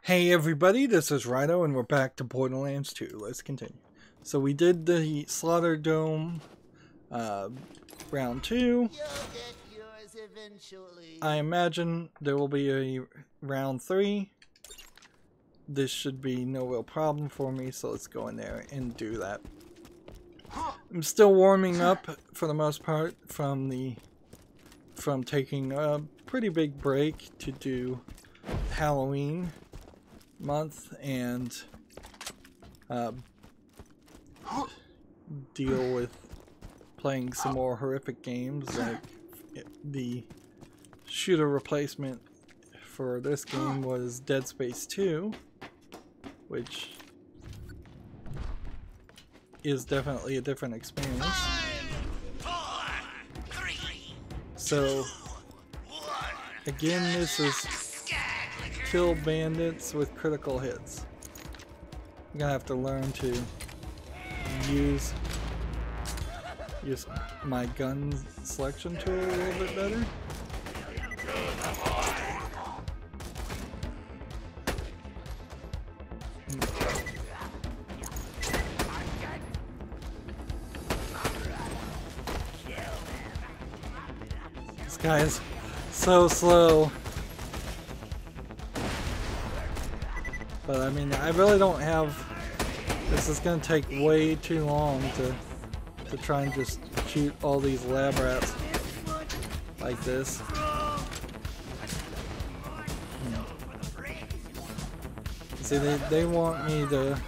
Hey everybody, this is Rydo and we're back to Borderlands 2. Let's continue. So we did the Slaughter Dome round 2. I imagine there will be a round 3. This should be no real problem for me, so let's go in there and do that. I'm still warming up for the most part from taking a pretty big break to do Halloween month and deal with playing some more horrific games. Like the shooter replacement for this game was Dead Space 2, which is definitely a different experience. So again, this is kill bandits with critical hits. I'm gonna have to learn to use my gun selection tool a little bit better. This guy is so slow. But I mean, I really don't have... This is going to take way too long to try and just shoot all these lab rats like this. See, they want me to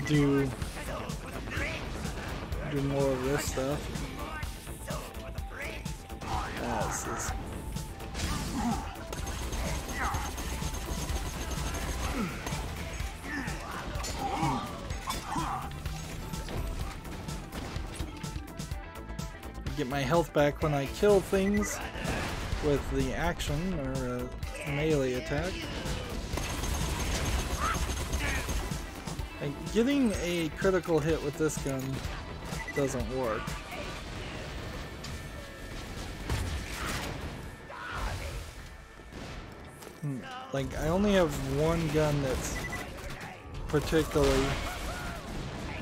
do more of this stuff. This is... Get my health back when I kill things with the action or a melee attack. And getting a critical hit with this gun doesn't work. Like, I only have one gun that's particularly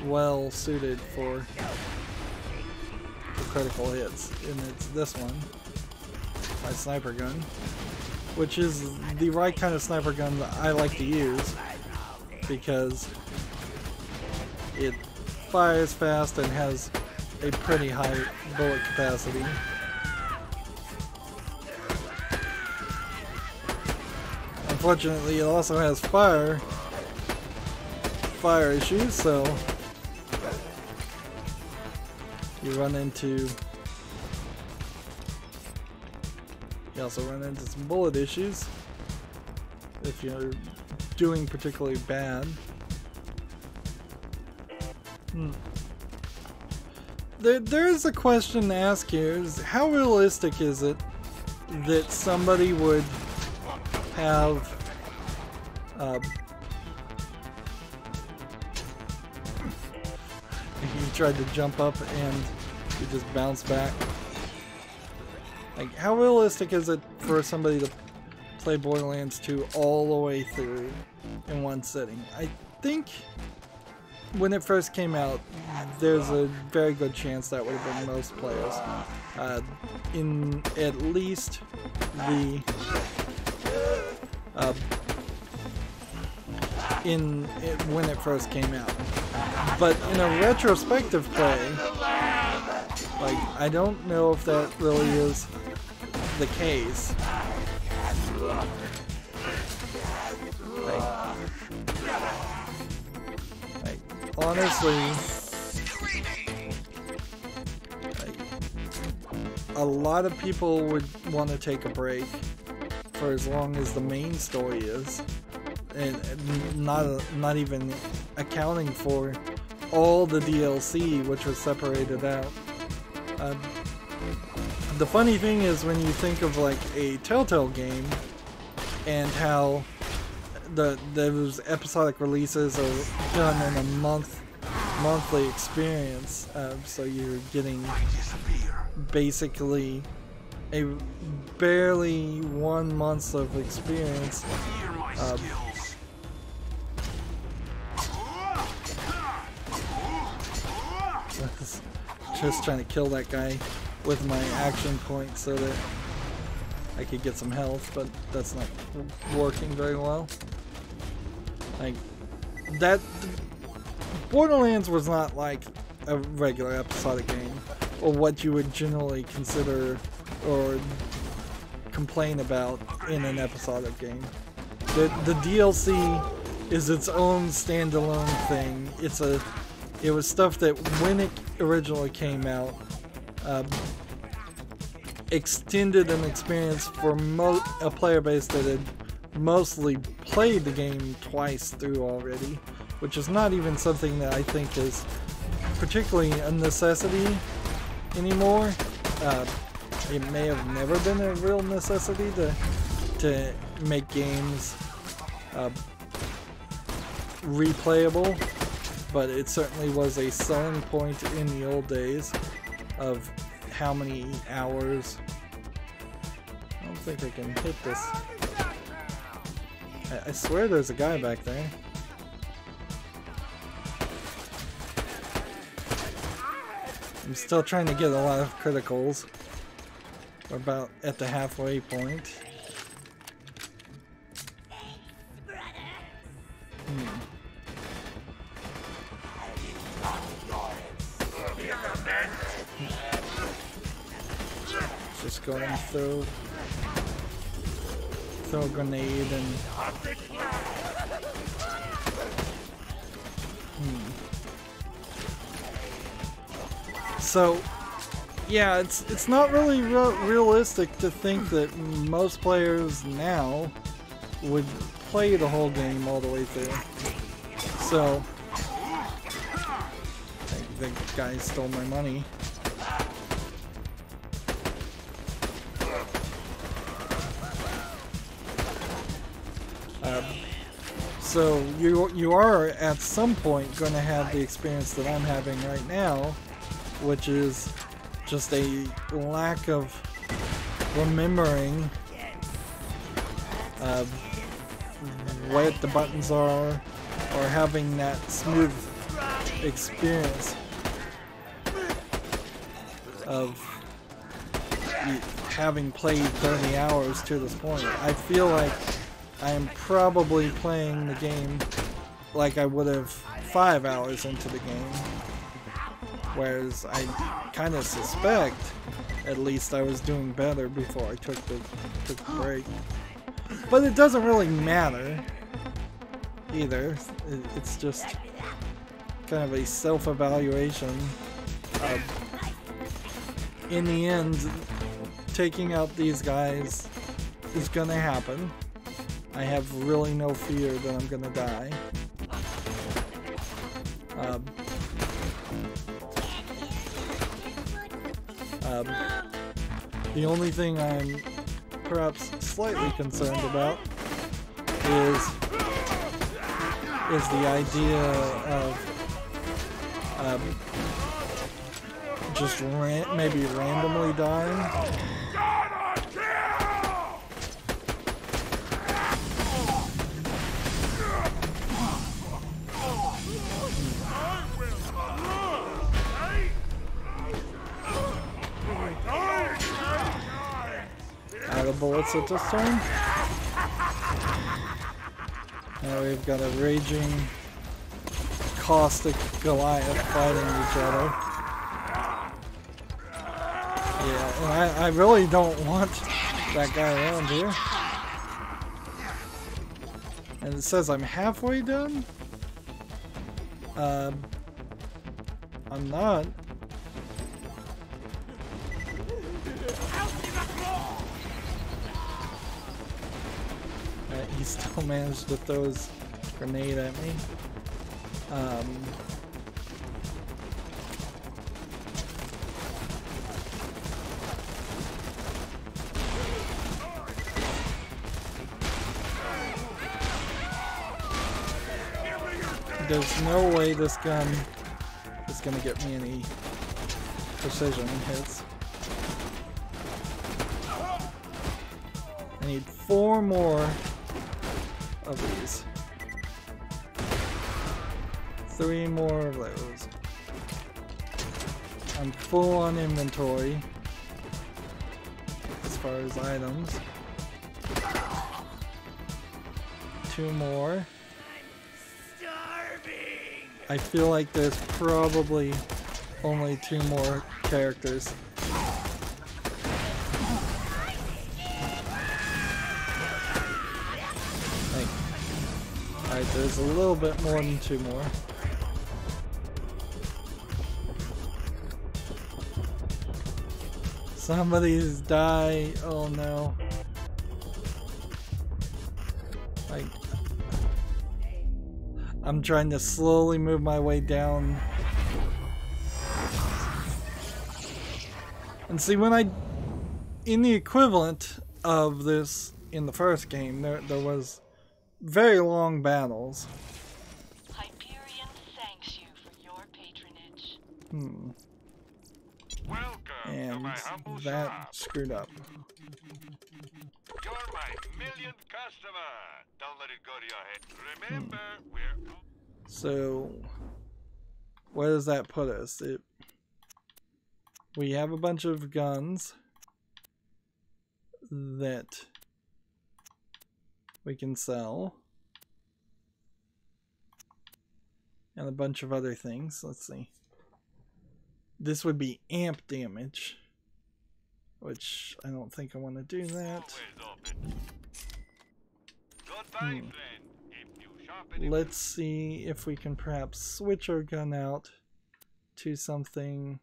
well suited for critical hits, and it's this one, my sniper gun, which is the right kind of sniper gun that I like to use because it fires fast and has a pretty high bullet capacity. Unfortunately, it also has fire issues, so you also run into some bullet issues if you're doing particularly bad. There's a question to ask here: is how realistic is it that somebody would have you tried to jump up and you just bounce back? Like, how realistic is it for somebody to play Borderlands 2 all the way through in one sitting? I think when it first came out, there's a very good chance that would have been most players. In at least the when it first came out. But in a retrospective play, like, I don't know if that really is the case. Like honestly, a lot of people would want to take a break for as long as the main story is, and not even accounting for all the DLC which was separated out. The funny thing is, when you think of like a Telltale game and how those episodic releases are done in a monthly experience, so you're getting basically a barely 1 month of experience just trying to kill that guy with my action point so that I could get some health, but that's not working very well. Like, that... Borderlands was not like a regular episodic game, or what you would generally consider or complain about in an episodic game. The DLC is its own standalone thing. It was stuff that when it originally came out, extended an experience for a player base that had mostly played the game twice through already, which is not even something that I think is particularly a necessity anymore. It may have never been a real necessity to make games replayable, but it certainly was a selling point in the old days of how many hours. I don't think I can hit this. I swear there's a guy back there. I'm still trying to get a lot of criticals. We're about at the halfway point. Just go and throw a grenade and So yeah, it's not really realistic to think that most players now would play the whole game all the way through. So the guy stole my money. So you are at some point going to have the experience that I'm having right now, which is just a lack of remembering what the buttons are, or having that smooth experience of having played 30 hours to this point. I feel like I am probably playing the game like I would have 5 hours into the game, whereas I kind of suspect at least I was doing better before I took the break. But it doesn't really matter either. It's just kind of a self-evaluation. In the end, taking out these guys is gonna happen. I have really no fear that I'm gonna die. The only thing I'm perhaps slightly concerned about is the idea of just maybe randomly dying. Out of bullets at this time. Now we've got a raging, caustic Goliath fighting each other. Yeah, and I really don't want that guy around here. And it says I'm halfway done? I'm not. He still managed to throw his grenade at me. There's no way this gun is gonna get me any precision hits. I need 4 more of these. 3 more of those. I'm full on inventory as far as items. 2 more. I feel like there's probably only 2 more characters. Alright, there's a little bit more than 2 more. Somebody's died. Oh no. Like, I'm trying to slowly move my way down. And see, when in the equivalent of this in the first game, there was very long battles. Hyperion thanks you for your patronage. Welcome And to my humble that shop. screwed up. You're my millionth customer. Don't let it go to your head. Remember, we're... So, where does that put us? We have a bunch of guns that we can sell. And a bunch of other things. Let's see. This would be amp damage, which I don't think I want to do that. Goodbye, friend. If you shop anywhere... Let's see if we can perhaps switch our gun out to something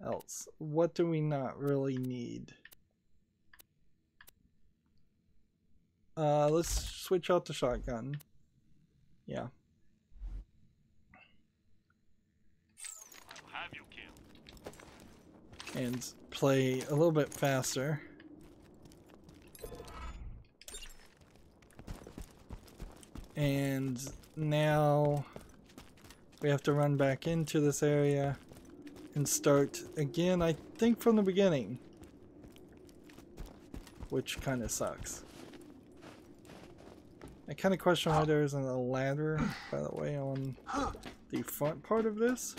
else. What do we not really need? Let's switch out the shotgun. Yeah. I'll have you killed. And play a little bit faster. And now we have to run back into this area and start again, I think from the beginning, which kind of sucks. I kind of question why there isn't a ladder, by the way, on the front part of this.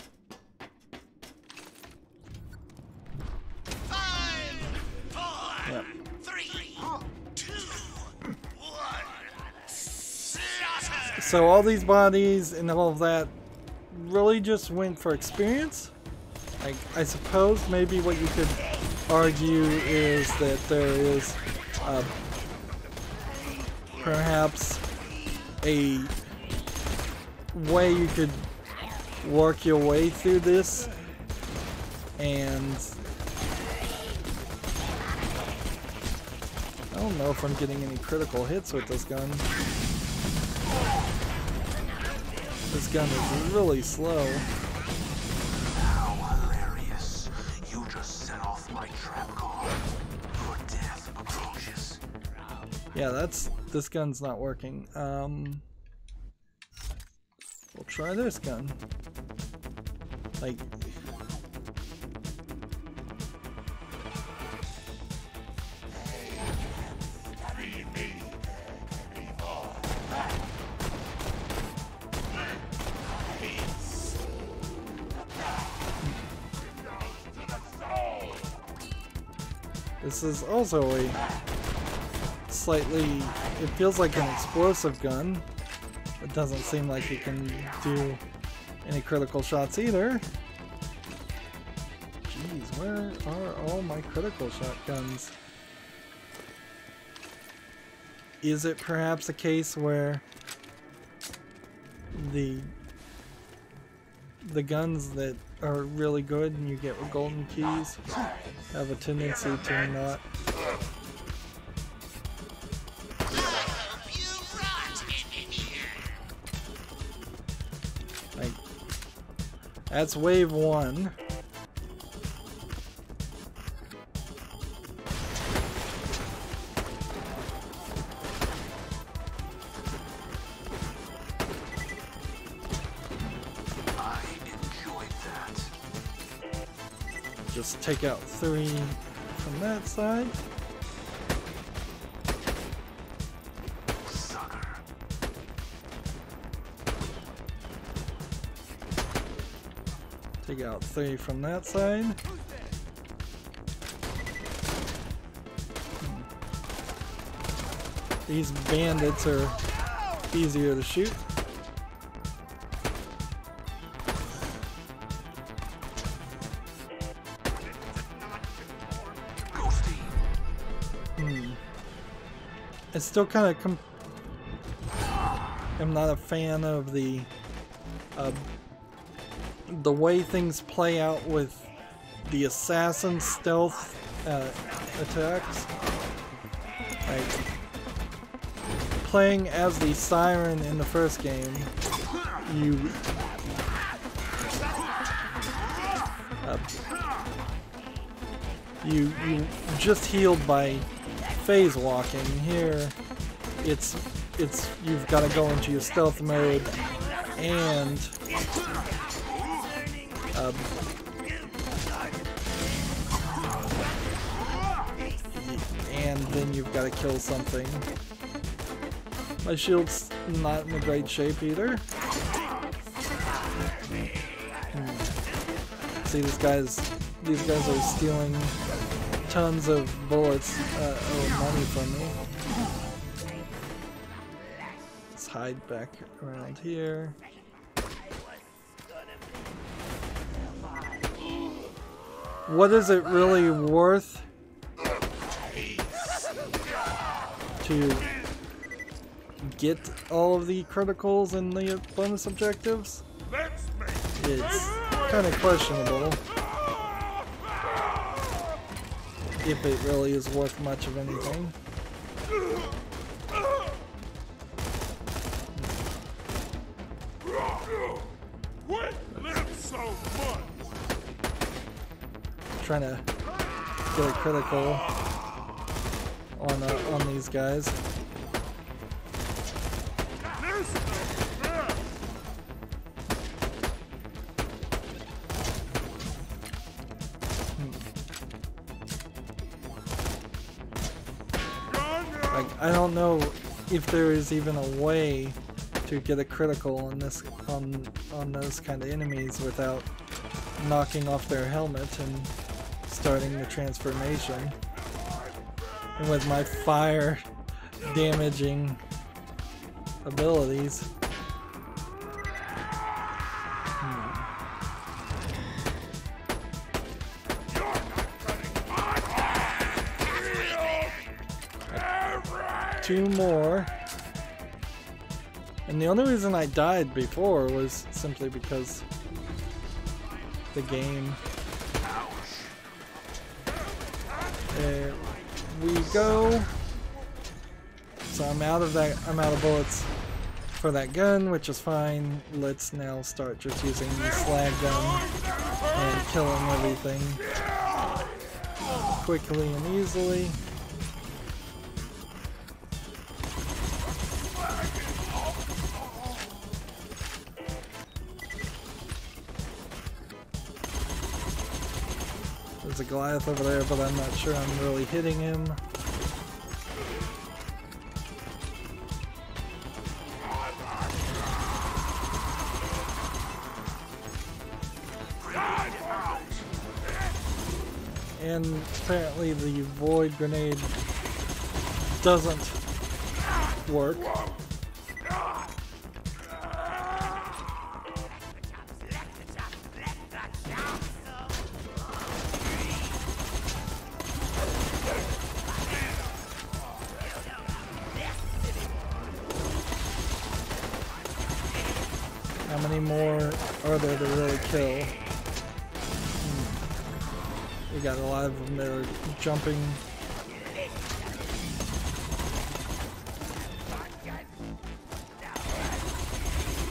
Yep. 3, 2, 1. So all these bodies and all of that really just went for experience. I suppose maybe what you could argue is that there is perhaps a way you could work your way through this, and I don't know if I'm getting any critical hits with this gun. This gun is really slow. How hilarious. You just set off my trap card. Your death approaches. Yeah, this gun's not working. We'll try this gun. Like, this is also a slightly, it feels like an explosive gun. It doesn't seem like it can do any critical shots either. Jeez, where are all my critical shotguns? Is it perhaps a case where the guns that are really good and you get with golden keys have a tendency to not? Like, that's wave 1. Just take out 3 from that side. Sucker. Take out 3 from that side. These bandits are easier to shoot. I still kind of am not a fan of the way things play out with the assassin stealth attacks. Like playing as the Siren in the first game, you just healed by phase walking. Here it's you've got to go into your stealth mode and then you've got to kill something. My shield's not in a great shape either. See, these guys are stealing tons of bullets or money from me. Let's hide back around here. What is it really worth to get all of the criticals and the bonus objectives? It's kind of questionable if it really is worth much of anything. Trying to get a critical on these guys. Like, I don't know if there is even a way to get a critical on this on those kind of enemies without knocking off their helmet and starting the transformation. And with my fire damaging abilities. Two more. And the only reason I died before was simply because the game. There we go. So I'm out of bullets for that gun, which is fine. Let's now start just using the slag gun and killing everything quickly and easily. There's a Goliath over there, but I'm not sure I'm really hitting him. And apparently the void grenade doesn't work. How many more are there to really kill? We got a lot of them that are jumping.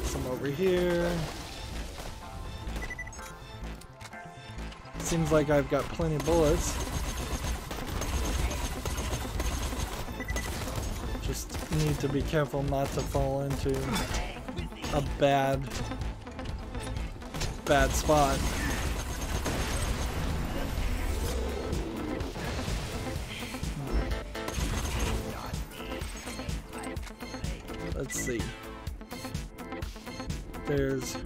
Some over here. Seems like I've got plenty of bullets. Just need to be careful not to fall into a bad spot. Let's see. There's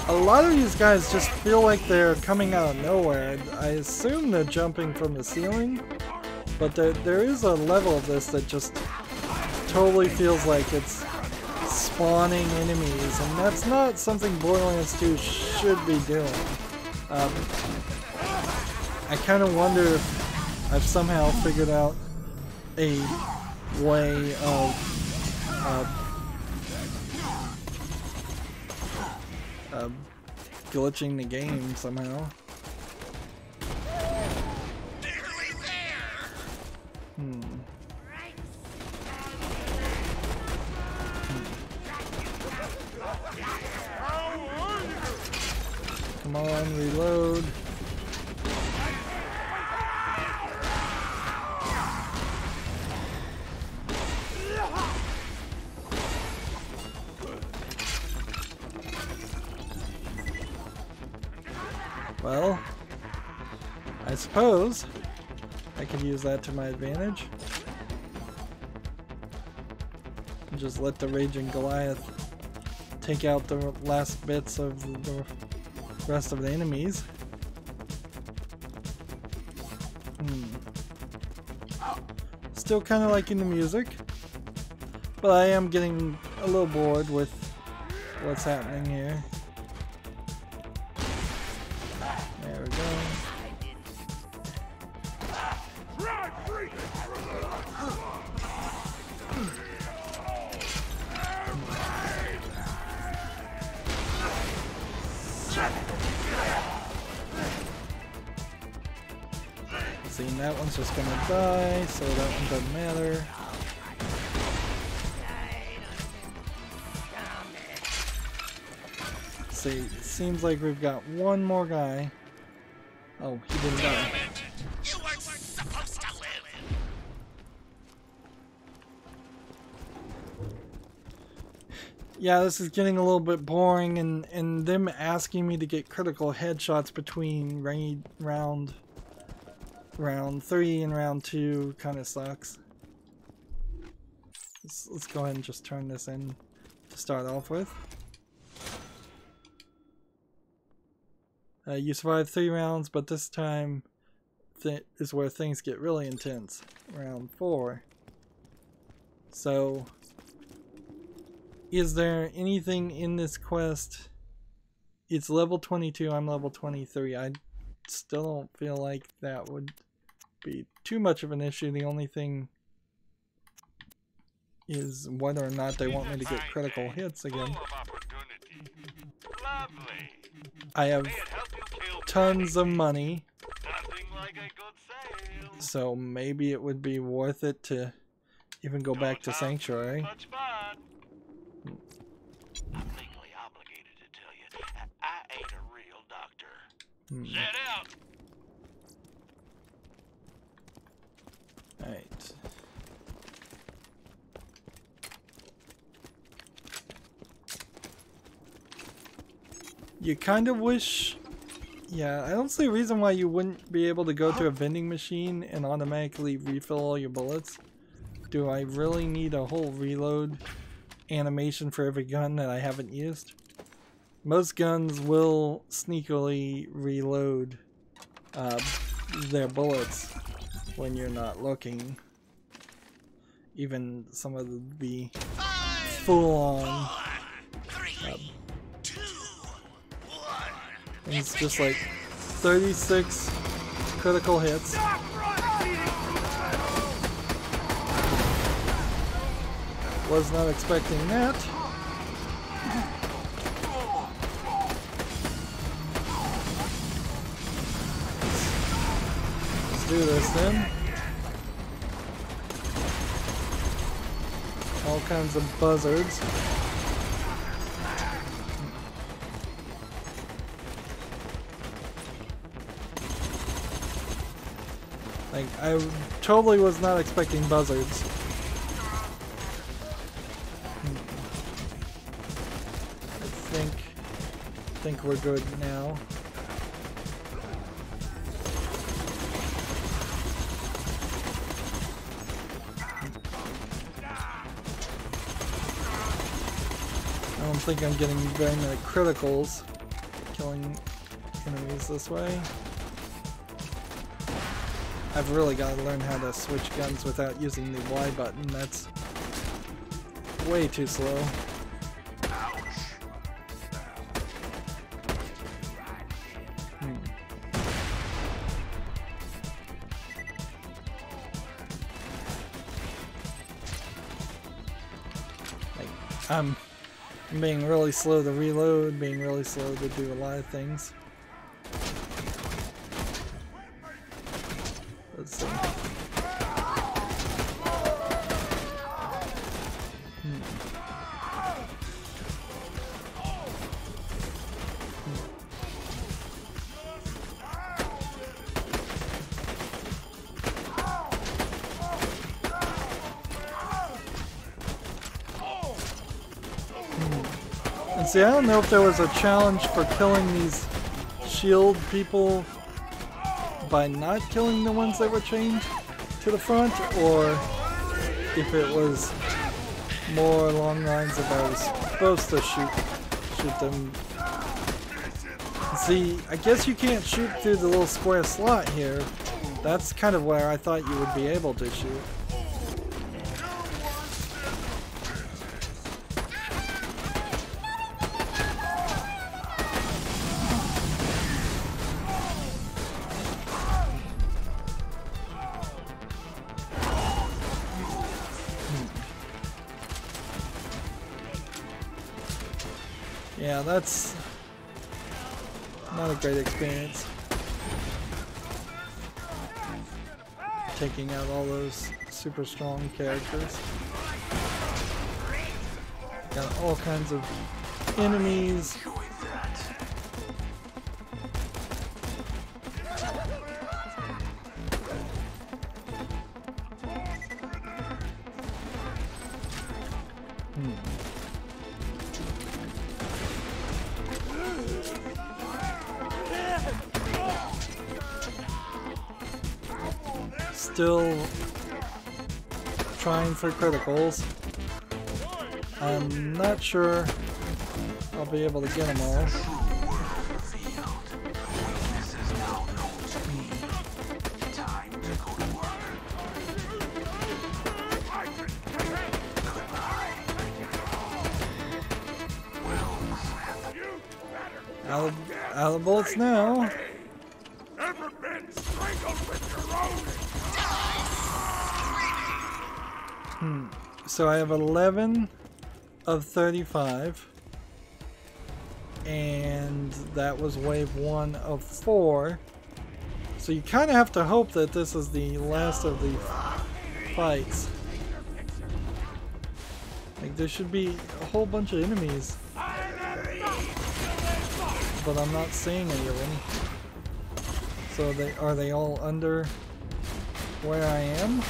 A lot of these guys just feel like they're coming out of nowhere. I assume they're jumping from the ceiling, but there is a level of this that just totally feels like it's spawning enemies, and that's not something Borderlands 2 should be doing. I kind of wonder if I've somehow figured out a way of glitching the game somehow. Come on, reload. Well, I suppose I could use that to my advantage. And just let the Raging Goliath take out the last bits of the rest of the enemies. Still kind of liking the music, but I am getting a little bored with what's happening here. There we go. See, that one's just gonna die, so that one doesn't matter. See, it seems like we've got one more guy. Oh, he didn't die. You weren't supposed to live. Yeah, this is getting a little bit boring, and them asking me to get critical headshots between round 3 and round 2 kind of sucks. Let's go ahead and just turn this in to start off with. You survived 3 rounds, but this time is where things get really intense. Round 4. So, is there anything in this quest? It's level 22, I'm level 23. I still don't feel like that would be too much of an issue. The only thing is whether or not they want me to get critical hits again. I have tons of money, so maybe it would be worth it to even go back to Sanctuary. I'm legally obligated to tell you that I ain't a real doctor. Set out. Alright. You kind of wish... Yeah, I don't see a reason why you wouldn't be able to go to a vending machine and automatically refill all your bullets. Do I really need a whole reload animation for every gun that I haven't used? Most guns will sneakily reload their bullets when you're not looking. Even some of the full-on it's just like 36 critical hits. Was not expecting that. Let's do this then. All kinds of buzzards. Like, I totally was not expecting buzzards. I think we're good now. I don't think I'm getting very many criticals. killing enemies this way. I've really got to learn how to switch guns without using the Y button. That's way too slow. I'm being really slow to reload, being really slow to do a lot of things. Let's see. See, I don't know if there was a challenge for killing these shield people by not killing the ones that were chained to the front, or if it was more along the lines of I was supposed to shoot them. See, I guess you can't shoot through the little square slot here. That's kind of where I thought you would be able to shoot. Yeah, that's not a great experience. Taking out all those super strong characters. Got all kinds of enemies. Still trying for criticals. I'm not sure I'll be able to get them all. Out of bullets now. So I have 11 of 35, and that was wave 1 of 4. So you kind of have to hope that this is the last of the fights. Like, there should be a whole bunch of enemies, but I'm not seeing any of them. So are they all under where I am?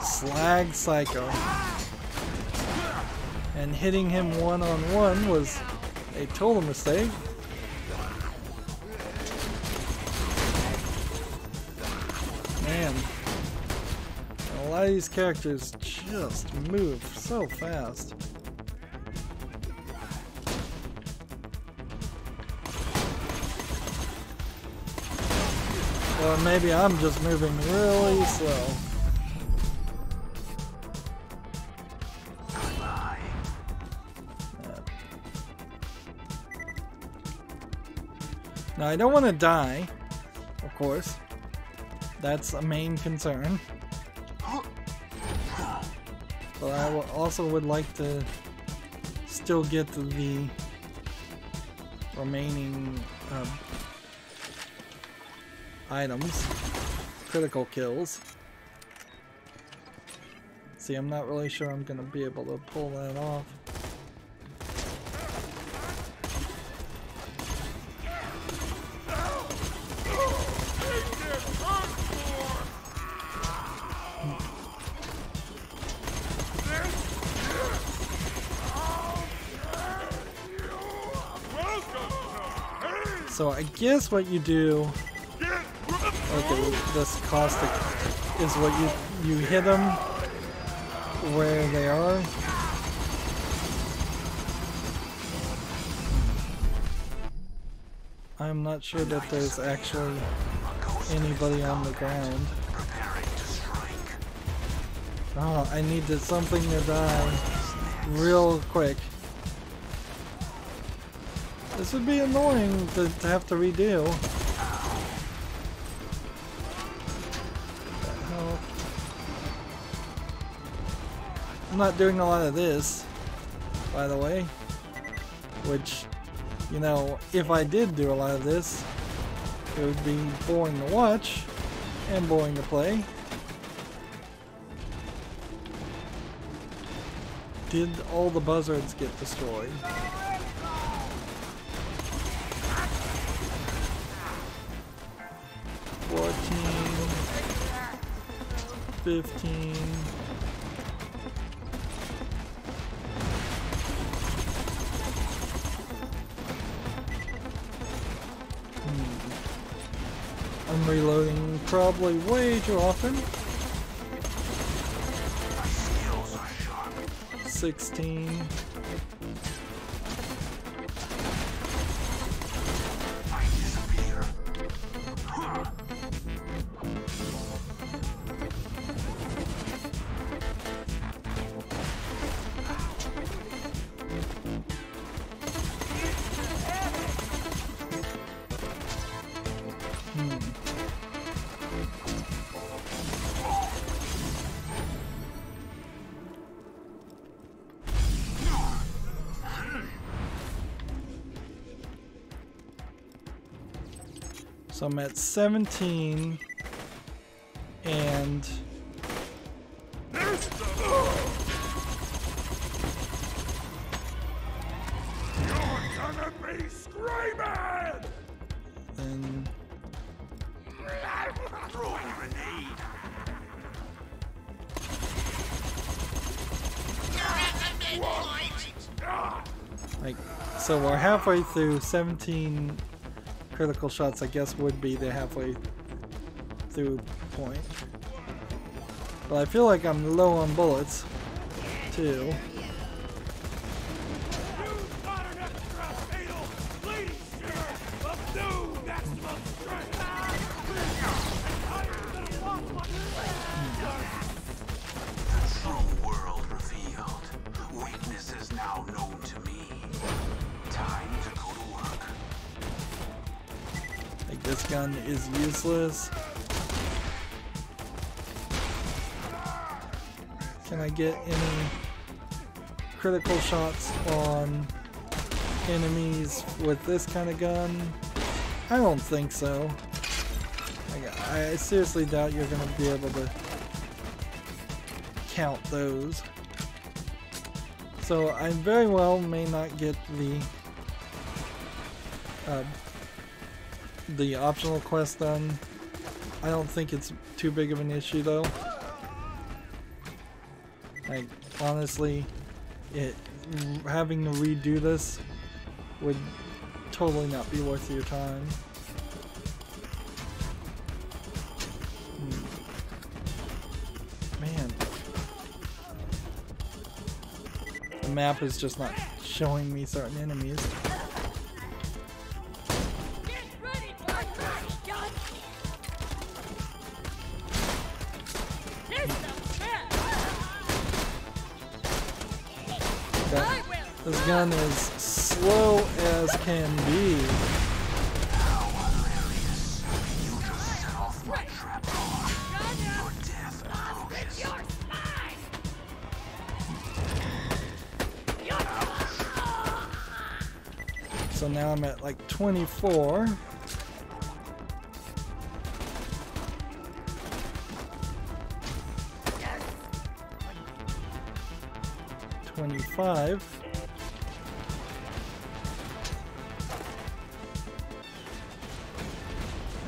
Slag Psycho. And hitting him one-on-one was a total mistake. Man, a lot of these characters just move so fast. Or maybe I'm just moving really slow. Now, I don't want to die, of course. That's a main concern. But I also would like to still get the remaining items, critical kills. See, I'm not really sure I'm going to be able to pull that off. So I guess what you do, okay, this caustic is what you hit them where they are. I'm not sure that there's actually anybody on the ground. Oh, I need something to die real quick. This would be annoying to have to redo. I'm not doing a lot of this, by the way, which, you know, if I did do a lot of this, it would be boring to watch and boring to play. Did all the buzzards get destroyed? 15. I'm reloading probably way too often. 16. So I'm at 17 and You're gonna be screaming! then Throwing a grenade. like, so we're halfway through. 17 critical shots, I guess, would be the halfway through point. But I feel like I'm low on bullets too. This gun is useless. Can I get any critical shots on enemies with this kind of gun? I don't think so. I seriously doubt you're going to be able to count those. So I very well may not get the optional quest done. I don't think it's too big of an issue though. Like, honestly, having to redo this would totally not be worth your time. Man. The map is just not showing me certain enemies. This gun is slow as can be. How hilarious. You just set off my trap car. Your death approaches. So now I'm at like 24.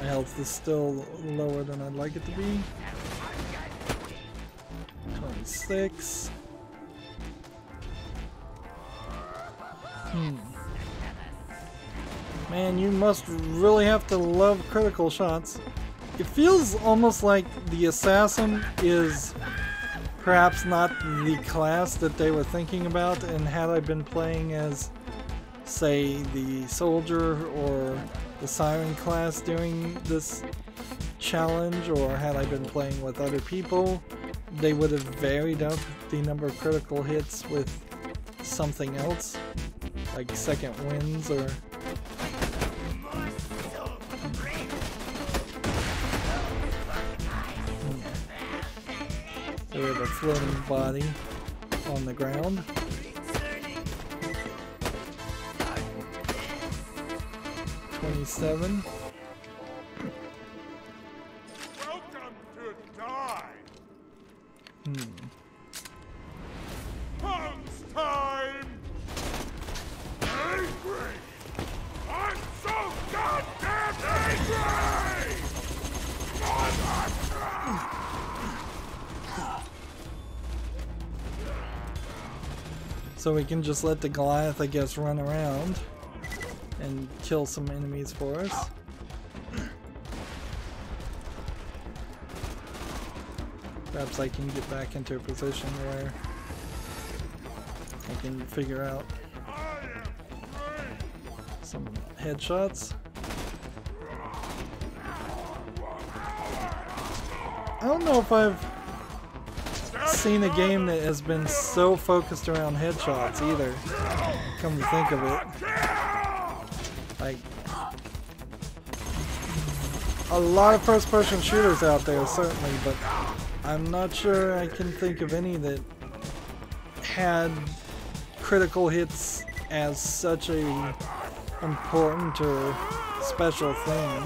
My health is still lower than I'd like it to be. 26. Man, you must really have to love critical shots. It feels almost like the assassin is perhaps not the class that they were thinking about, and had I been playing as, say, the soldier or the Siren class doing this challenge, or had I been playing with other people, they would have varied up the number of critical hits with something else, like second wins or... So we have a floating body on the ground. $27. Welcome to die. Pump's time. Angry. I'm so goddamn angry. So we can just let the Goliath, I guess, run around and kill some enemies for us. Perhaps I can get back into a position where I can figure out some headshots. I don't know if I've seen a game that has been so focused around headshots either, come to think of it. Like, a lot of first-person shooters out there, certainly, but I'm not sure I can think of any that had critical hits as such a important or special thing.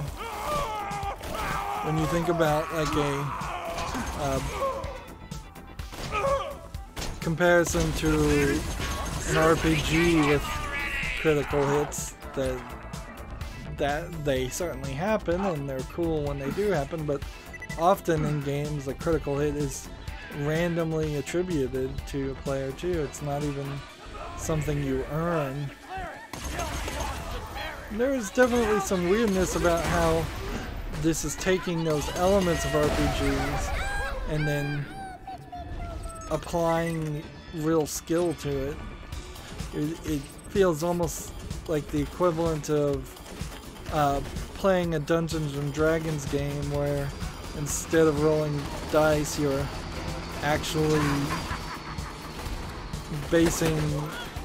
When you think about like a comparison to an RPG with critical hits, that they certainly happen and they're cool when they do happen, but often in games a critical hit is randomly attributed to a player too. It's not even something you earn. There is definitely some weirdness about how this is taking those elements of RPGs and then applying real skill to it. It feels almost like the equivalent of playing a Dungeons and Dragons game where instead of rolling dice, you're actually basing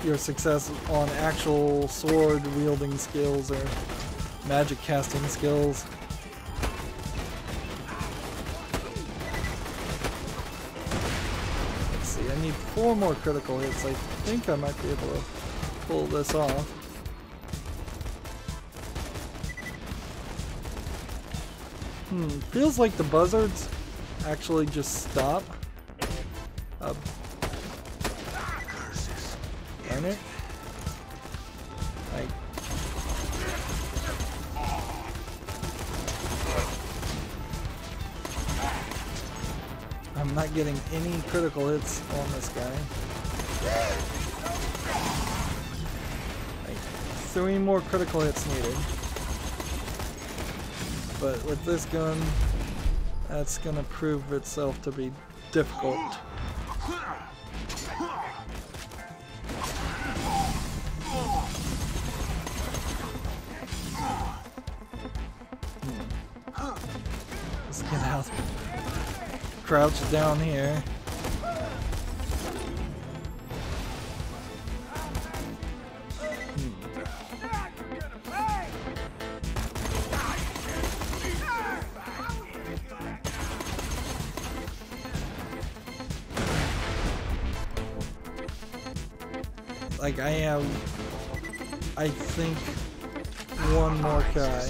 your success on actual sword wielding skills or magic casting skills. Let's see, I need 4 more critical hits. I think I might be able to pull this off. Feels like the buzzards actually just stop. Darn it. Like, I'm not getting any critical hits on this guy. Like, 3 more critical hits needed. But with this gun, that's gonna prove itself to be difficult. Let's get out. Crouch down here. Like, I have, I think, 1 more guy.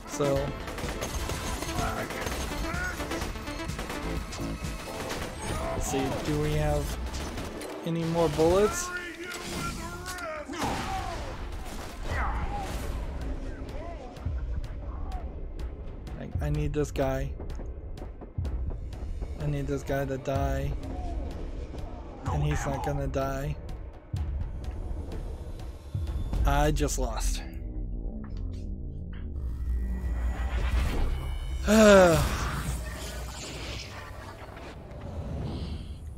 So, let's see, do we have any more bullets? I need this guy. I need this guy to die, and he's not gonna die. I just lost.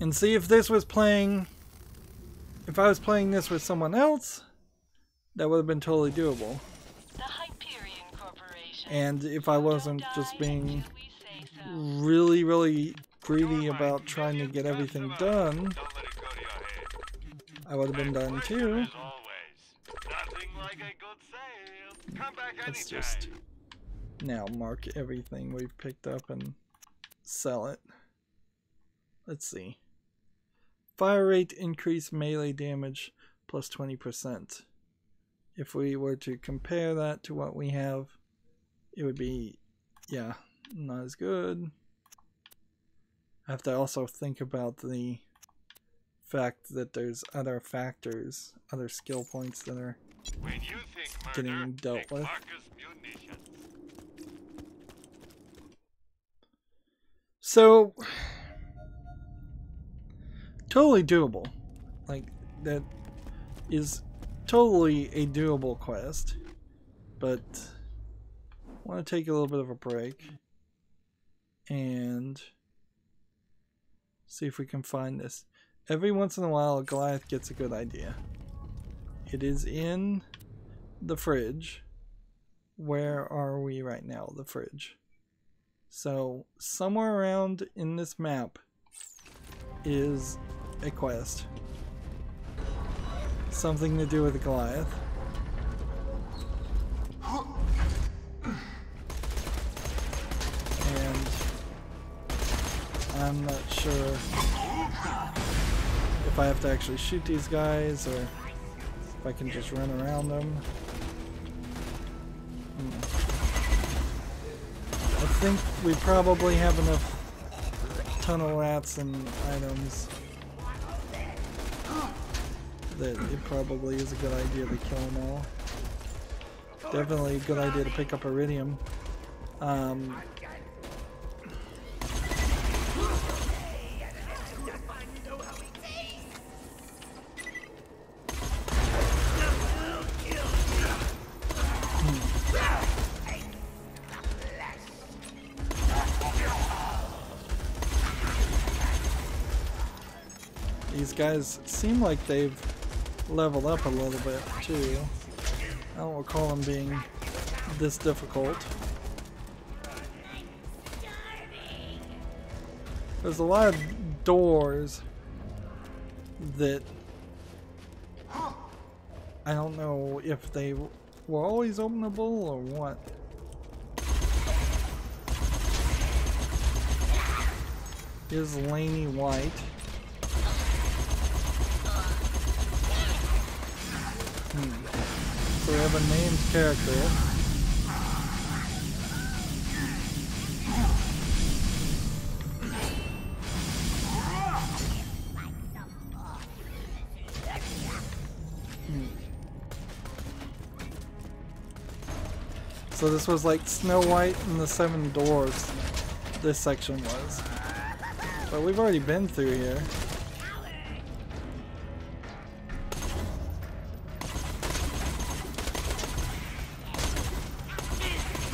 And see, if this was playing, if I was playing this with someone else, that would have been totally doable. The Hyperion Corporation. And if I wasn't Don't just die being until we say so. really greedy about trying to get everything done, Don't let it go to your head. I would have been done Pleasure too. as always. Nothing like a good sale. Come back Let's anytime. just now mark everything we've picked up and sell it. Let's see. Fire rate increase melee damage plus 20%. If we were to compare that to what we have, it would be, yeah, not as good. I have to also think about the fact that there's other factors, other skill points that are When you think murder, getting dealt think with. Marcus munitions. So, totally doable. Like, that is totally a doable quest. But, I want to take a little bit of a break. And see if we can find this. Every once in a while, Goliath gets a good idea. It is in the fridge. Where are we right now? The fridge. So, somewhere around in this map is a quest. Something to do with the Goliath. And I'm not sure if I have to actually shoot these guys or if I can just run around them. I think we probably have enough tunnel rats and items that it probably is a good idea to kill them all. Definitely a good idea to pick up iridium. These guys seem like they've leveled up a little bit too. I don't recall them being this difficult. There's a lot of doors that I don't know if they were always openable or what. Here's Laney White. So we have a named character. So this was like Snow White and the Seven Dwarfs, this section was. But we've already been through here.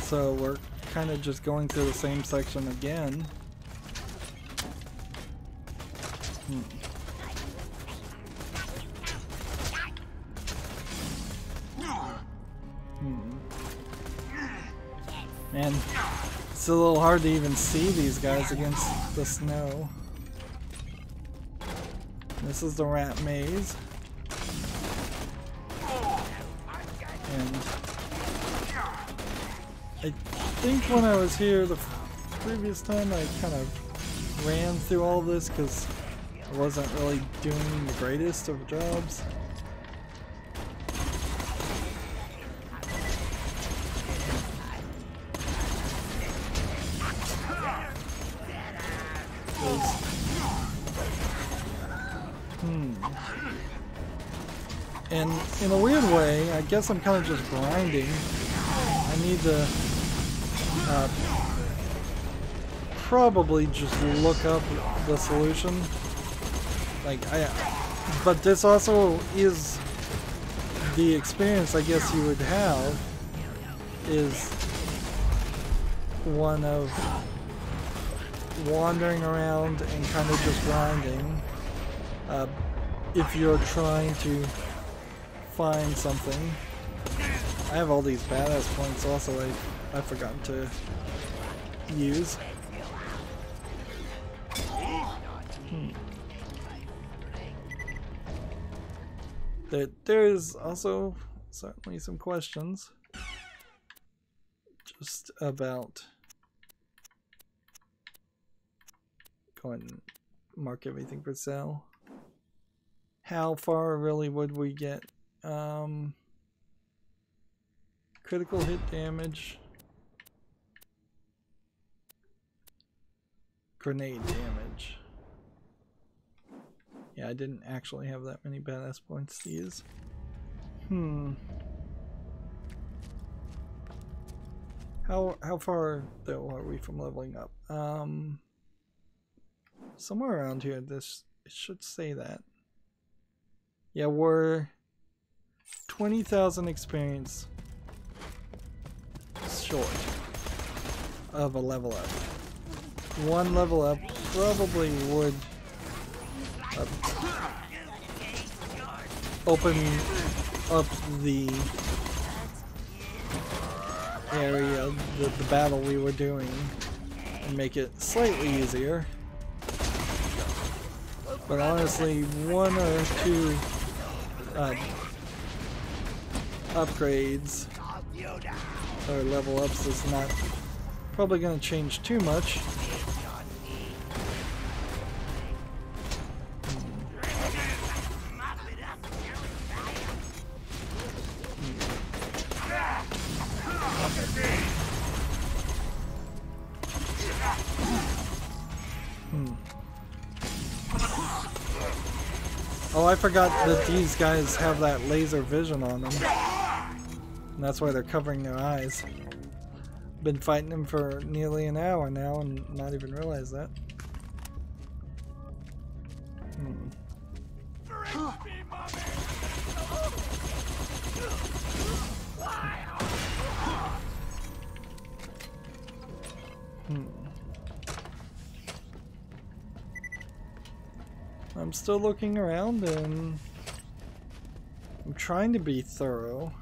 So we're kind of just going through the same section again. And it's a little hard to even see these guys against the snow. This is the rat maze. And I think when I was here the previous time I kind of ran through all this because I wasn't really doing the greatest of jobs. And in a weird way, I guess I'm kind of just grinding. I need to probably just look up the solution. But this also is the experience I guess you would have is one of wandering around and kind of just grinding. If you're trying to find something. I have all these badass points also I've forgotten to use. There's also certainly some questions just about, go ahead and mark everything for sale. How far really would we get? Critical hit damage, grenade damage. Yeah, I didn't actually have that many badass points to use. How far though are we from leveling up? Somewhere around here. This it should say that. Yeah, we're 20,000 experience short of a level up. One level up probably would open up the area, the battle we were doing, and make it slightly easier. But honestly, one or two upgrades or level ups is not probably going to change too much. Oh, I forgot that these guys have that laser vision on them. And that's why they're covering their eyes. Been fighting them for nearly an hour now and not even realize that. I'm still looking around and I'm trying to be thorough.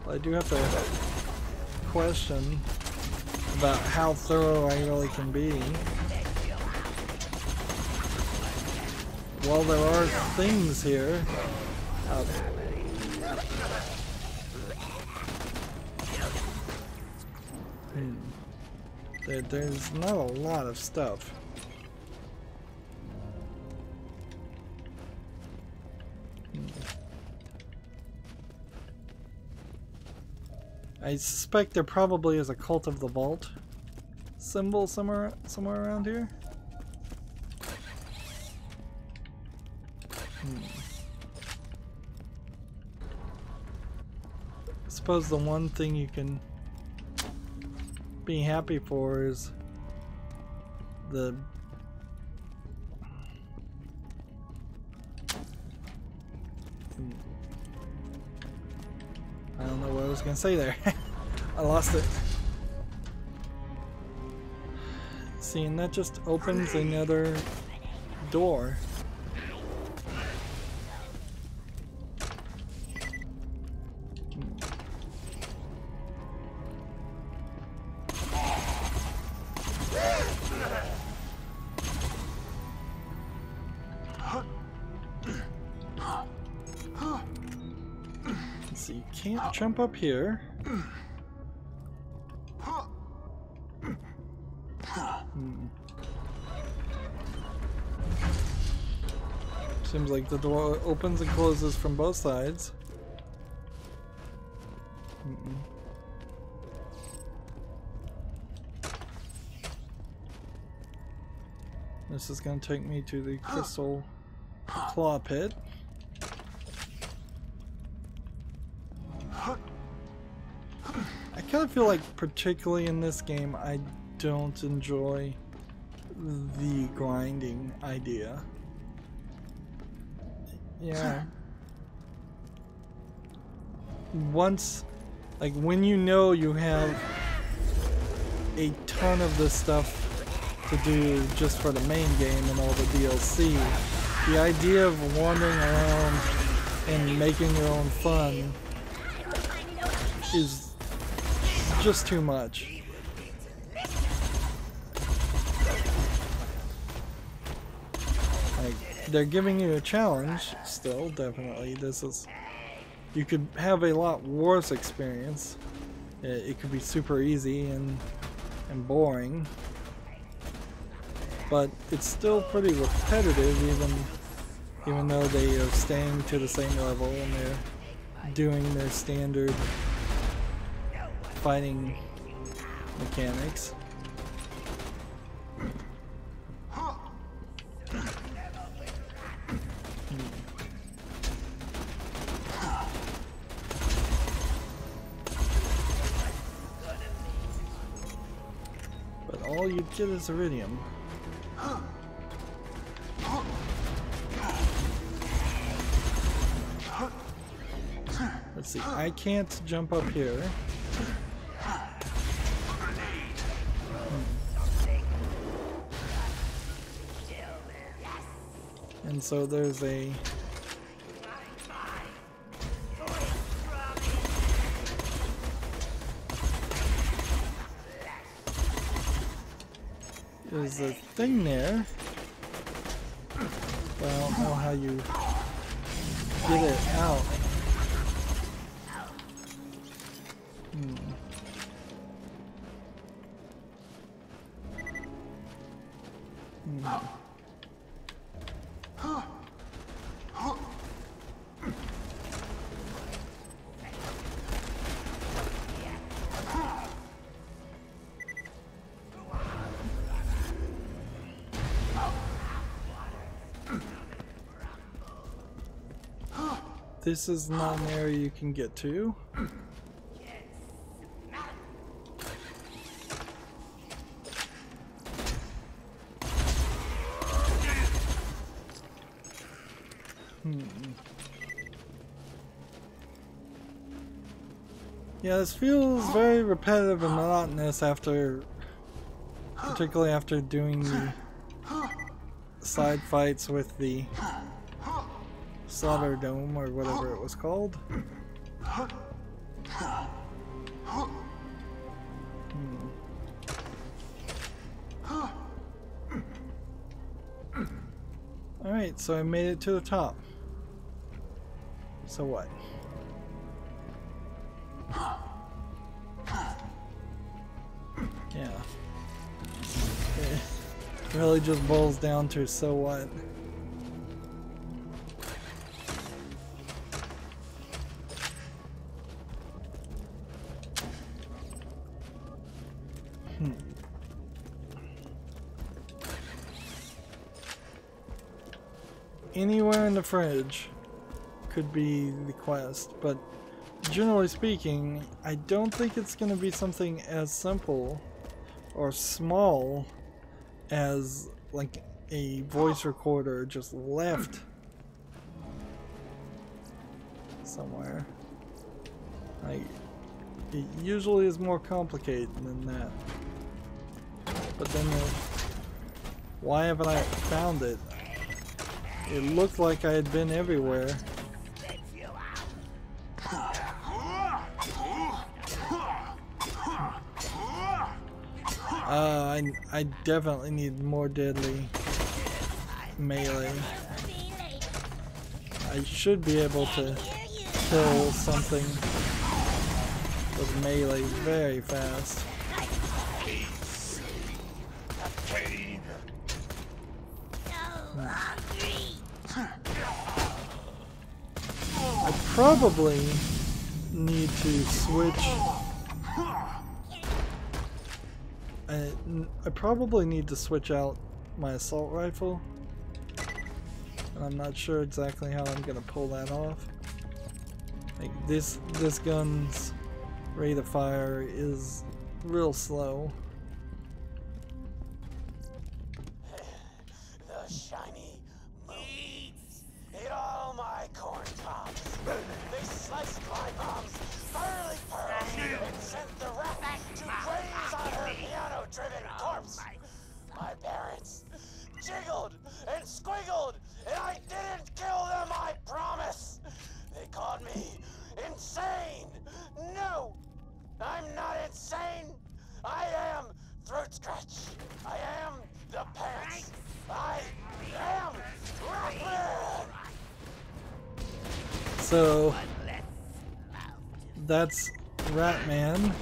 I do have to question about how thorough I really can be. While there are things here, there's not a lot of stuff. I suspect there probably is a Cult of the Vault symbol somewhere around here. I suppose the one thing you can be happy for is the I don't know what I was gonna say there. I lost it. See, and that just opens another door. So you can't jump up here. Seems like the door opens and closes from both sides. This is going to take me to the crystal claw pit. I kind of feel like, particularly in this game, I don't enjoy the grinding idea. Yeah. Once, like when you know you have a ton of this stuff to do just for the main game and all the DLC. The idea of wandering around and making your own fun is just too much. Like, they're giving you a challenge still, definitely. This is, you could have a lot worse experience. It could be super easy and boring, but it's still pretty repetitive, even though they are staying to the same level and they're doing their standard fighting mechanics. But all you get is iridium. Let's see, I can't jump up here. And so there's a... There's a thing there, but I don't know how you get it out. This is not an area you can get to. Yeah, this feels very repetitive and monotonous after, particularly after doing the side fights with the Slaughter Dome or whatever it was called. Alright, so I made it to the top. So what? Yeah. It really just boils down to so what? Anywhere in the fridge could be the quest, but generally speaking, I don't think it's going to be something as simple or small as like a voice recorder just left somewhere. Like, it usually is more complicated than that. But then, why haven't I found it? It looked like I had been everywhere. I definitely need more deadly melee. I should be able to kill something with melee very fast. I probably need to switch. I probably need to switch out my assault rifle, and I'm not sure exactly how I'm gonna pull that off. Like this gun's rate of fire is real slow. The shiny meats. Eat all my corn cobs. They sliced my mom's pearly pearls and sent the rat to graze on her piano-driven corpse. My parents jiggled and squiggled, and I didn't kill them, I promise. They called me insane. No, I'm not insane. I am Throat Scratch. I am the Pants. I am Rockman. So that's Ratman.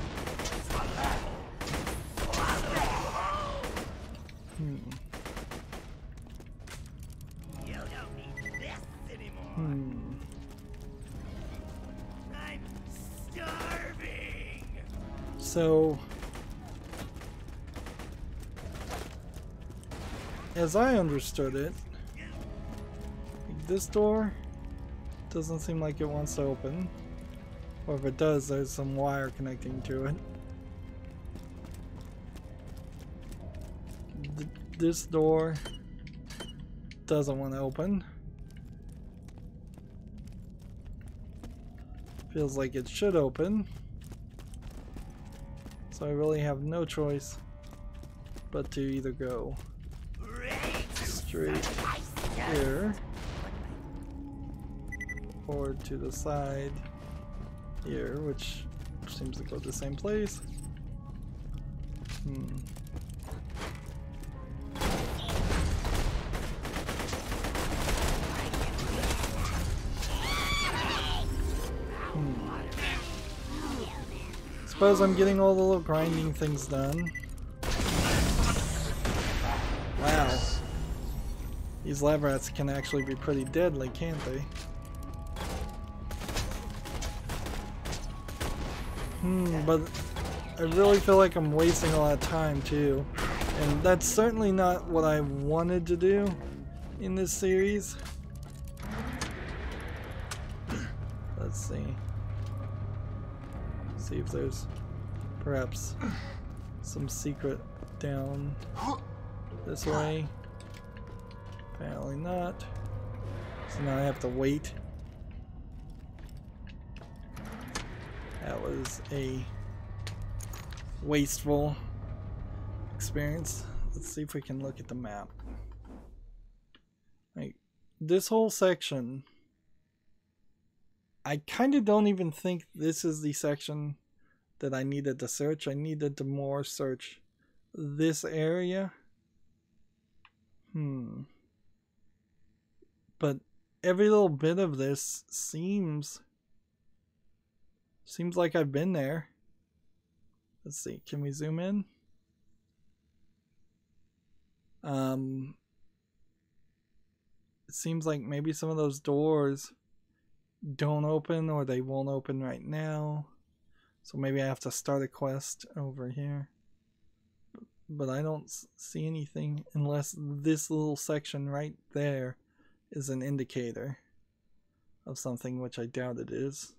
You don't need this anymore. I'm starving. So, as I understood it, this door doesn't seem like it wants to open. Or if it does, there's some wire connecting to it. This door doesn't want to open. Feels like it should open. So I really have no choice but to either go straight here or to the side here, which seems to go to the same place. Suppose I'm getting all the little grinding things done. Wow. These lab rats can actually be pretty deadly, can't they? But I really feel like I'm wasting a lot of time too. And that's certainly not what I wanted to do in this series. Let's see. See if there's perhaps some secret down this way. Apparently not. So now I have to wait. That was a wasteful experience. Let's see if we can look at the map. Like, this whole section, I kind of don't even think this is the section that I needed to search. I needed to more search this area. But every little bit of this seems like I've been there. Let's see, can we zoom in? It seems like maybe some of those doors don't open, or they won't open right now. So maybe I have to start a quest over here. But I don't see anything unless this little section right there is an indicator of something, which I doubt it is.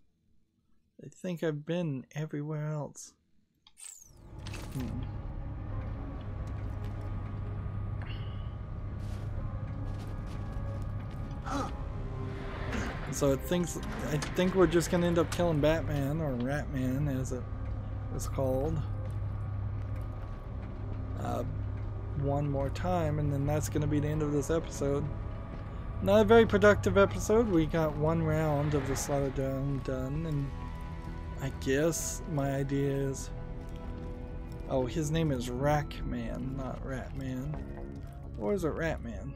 I think I've been everywhere else. So I think we're just gonna end up killing Batman, or Ratman as it is called, one more time, and then that's gonna be the end of this episode. Not a very productive episode. We got one round of the slaughter done, and I guess my idea is, oh, his name is Rackman, not Ratman. Or is it Ratman?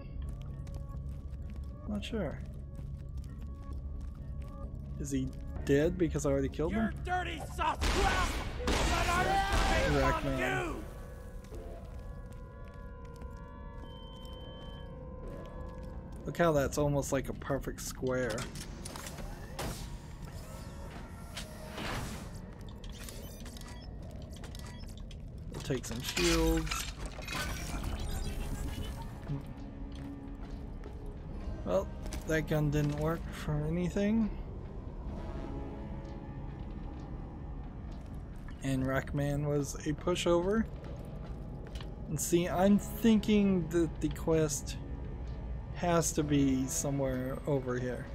Not sure. Is he dead because I already killed him? You're dirty soft crap! Rackman. Look how that's almost like a perfect square. We'll take some shields. Well, that gun didn't work for anything. And Rackman was a pushover. And see, I'm thinking that the quest has to be somewhere over here.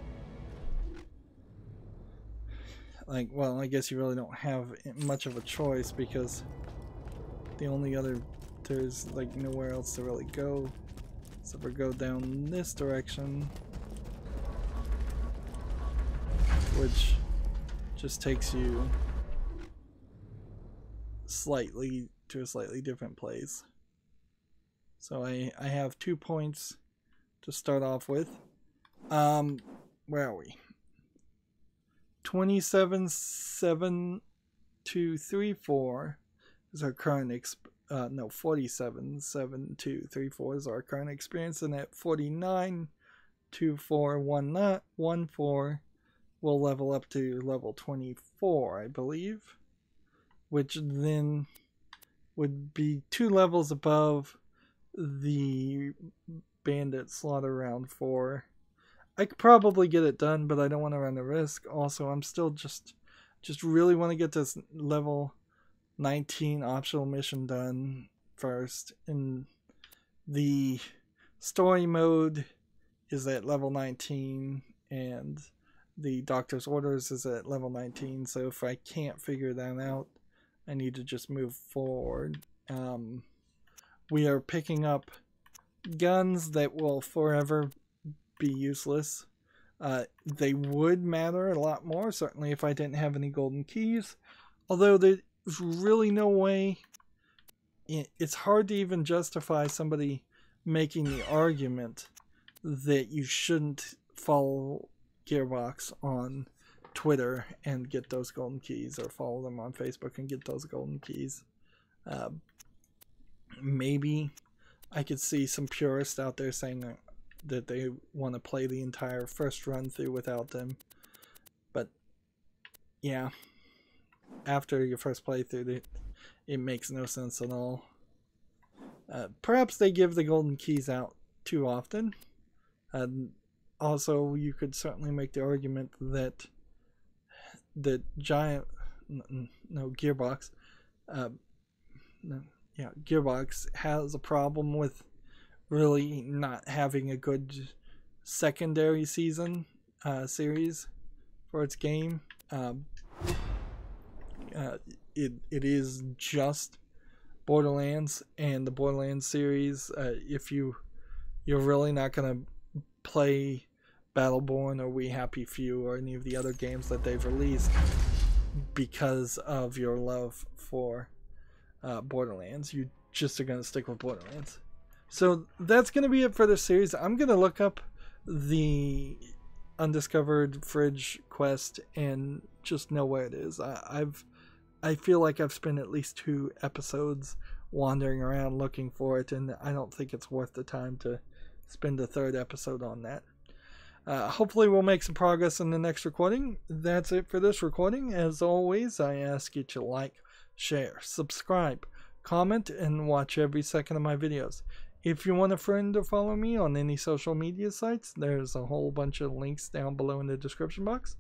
like, well, I guess you really don't have much of a choice because the only other, there's like nowhere else to really go except for go down this direction, which just takes you slightly to a slightly different place. So I have 2 points to start off with. Where are we? 27,7,2,3,4 is our current 47,7,2,3,4 is our current experience, and at 49,2,4,1,4 we'll level up to level 24, I believe, which then would be 2 levels above the bandit slaughter round 4. I could probably get it done, but I don't want to run the risk. Also, I'm still just really want to get this level 19 optional mission done first. And the story mode is at level 19, and the doctor's orders is at level 19. So if I can't figure that out, I need to just move forward. We are picking up guns that will forever be useless. They would matter a lot more, certainly if I didn't have any golden keys, although there's really no way. It's hard to even justify somebody making the argument that you shouldn't follow Gearbox on Twitter and get those golden keys, or follow them on Facebook and get those golden keys. Maybe I could see some purists out there saying that they want to play the entire first run through without them, but yeah, after your first playthrough, it makes no sense at all. Perhaps they give the golden keys out too often. Also, you could certainly make the argument that Gearbox, Gearbox has a problem with really not having a good secondary season series for its game. It is just Borderlands, and the Borderlands series, if you're really not going to play Battleborn or We Happy Few or any of the other games that they've released because of your love for Borderlands, you just are going to stick with Borderlands. So that's going to be it for this series. I'm going to look up the undiscovered fridge quest and just know where it is. I feel like I've spent at least 2 episodes wandering around looking for it, and I don't think it's worth the time to spend a 3rd episode on that. Hopefully we'll make some progress in the next recording. That's it for this recording. As always, I ask you to like, share, subscribe, comment, and watch every second of my videos. If you want a friend to follow me on any social media sites, there's a whole bunch of links down below in the description box.